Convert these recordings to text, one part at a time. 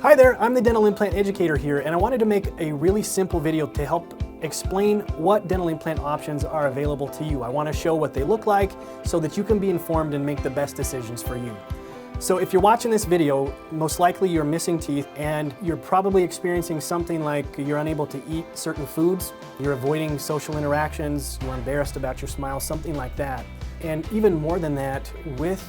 Hi there, I'm the dental implant educator here, and I wanted to make a really simple video to help explain what dental implant options are available to you. I want to show what they look like so that you can be informed and make the best decisions for you. So if you're watching this video, most likely you're missing teeth and you're probably experiencing something like you're unable to eat certain foods, you're avoiding social interactions, you're embarrassed about your smile, something like that. And even more than that, with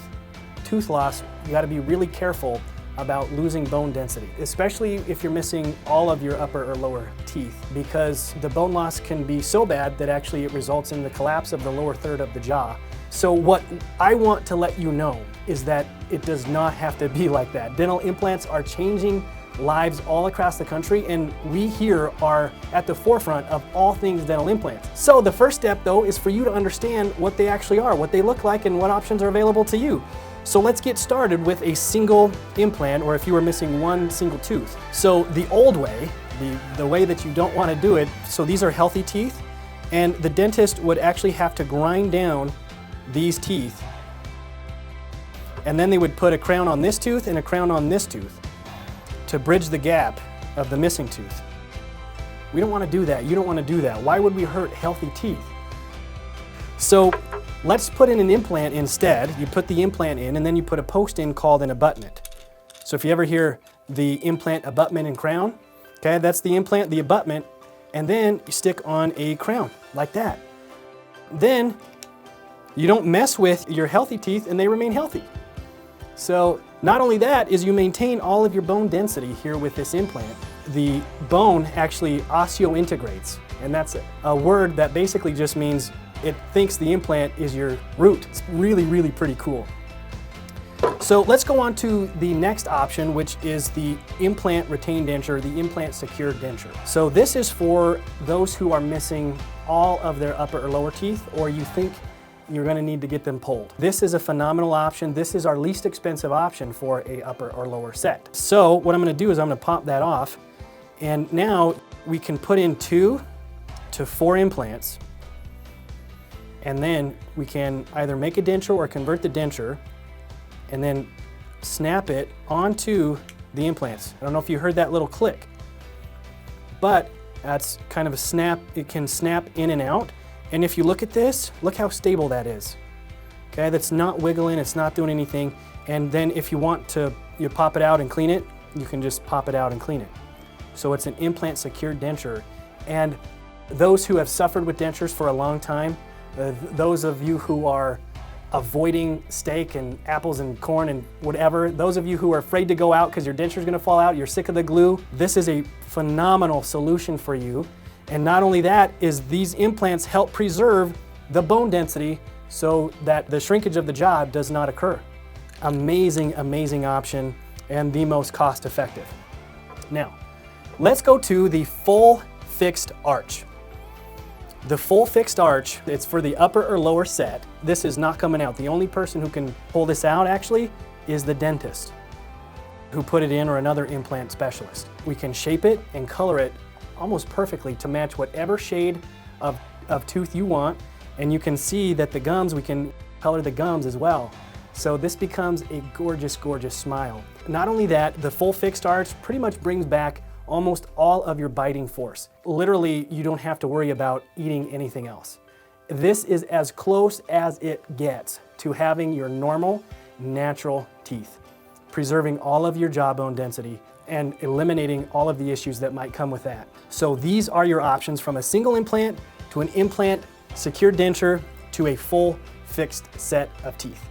tooth loss, you got to be really careful about losing bone density, especially if you're missing all of your upper or lower teeth, because the bone loss can be so bad that actually it results in the collapse of the lower third of the jaw. So what I want to let you know is that it does not have to be like that. Dental implants are changing lives all across the country, and we here are at the forefront of all things dental implants. So the first step though is for you to understand what they actually are, what they look like, and what options are available to you. So let's get started with a single implant, or if you were missing one single tooth. So the old way, the way that you don't want to do it, so these are healthy teeth, and the dentist would actually have to grind down these teeth, and then they would put a crown on this tooth and a crown on this tooth to bridge the gap of the missing tooth. We don't want to do that. You don't want to do that. Why would we hurt healthy teeth? So let's put in an implant instead. You put the implant in and then you put a post in called an abutment. So if you ever hear the implant, abutment, and crown, okay, that's the implant, the abutment, and then you stick on a crown like that. Then you don't mess with your healthy teeth and they remain healthy. So not only that is you maintain all of your bone density here with this implant. The bone actually osseointegrates, and that's a word that basically just means it thinks the implant is your root. It's really, really pretty cool. So let's go on to the next option, which is the implant retained denture, the implant secured denture. So this is for those who are missing all of their upper or lower teeth, or you think you're going to need to get them pulled. This is a phenomenal option. This is our least expensive option for a upper or lower set. So what I'm going to do is I'm going to pop that off, and now we can put in 2 to 4 implants. And then we can either make a denture or convert the denture and then snap it onto the implants. I don't know if you heard that little click, but that's kind of a snap. It can snap in and out. And if you look at this, look how stable that is. Okay, that's not wiggling, it's not doing anything. And then if you want to pop it out and clean it, you can just pop it out and clean it. So it's an implant secured denture. And those who have suffered with dentures for a long time, those of you who are avoiding steak and apples and corn and whatever, those of you who are afraid to go out because your denture is going to fall out, you're sick of the glue, this is a phenomenal solution for you. And not only that, is these implants help preserve the bone density so that the shrinkage of the jaw does not occur. Amazing, amazing option, and the most cost effective. Now, let's go to the full fixed arch. The full fixed arch, it's for the upper or lower set. This is not coming out. The only person who can pull this out actually is the dentist who put it in, or another implant specialist. We can shape it and color it almost perfectly to match whatever shade of tooth you want. And you can see that the gums, we can color the gums as well. So this becomes a gorgeous, gorgeous smile. Not only that, the full fixed arch pretty much brings back almost all of your biting force. Literally, you don't have to worry about eating anything else. This is as close as it gets to having your normal, natural teeth, preserving all of your jawbone density and eliminating all of the issues that might come with that. So these are your options, from a single implant to an implant secured denture to a full fixed set of teeth.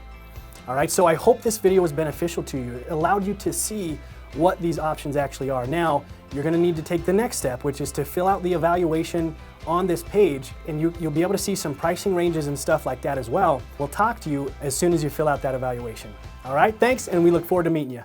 All right, so I hope this video was beneficial to you. It allowed you to see what these options actually are. Now, you're going to need to take the next step, which is to fill out the evaluation on this page, and you'll be able to see some pricing ranges and stuff like that as well. We'll talk to you as soon as you fill out that evaluation. All right, thanks, and we look forward to meeting you.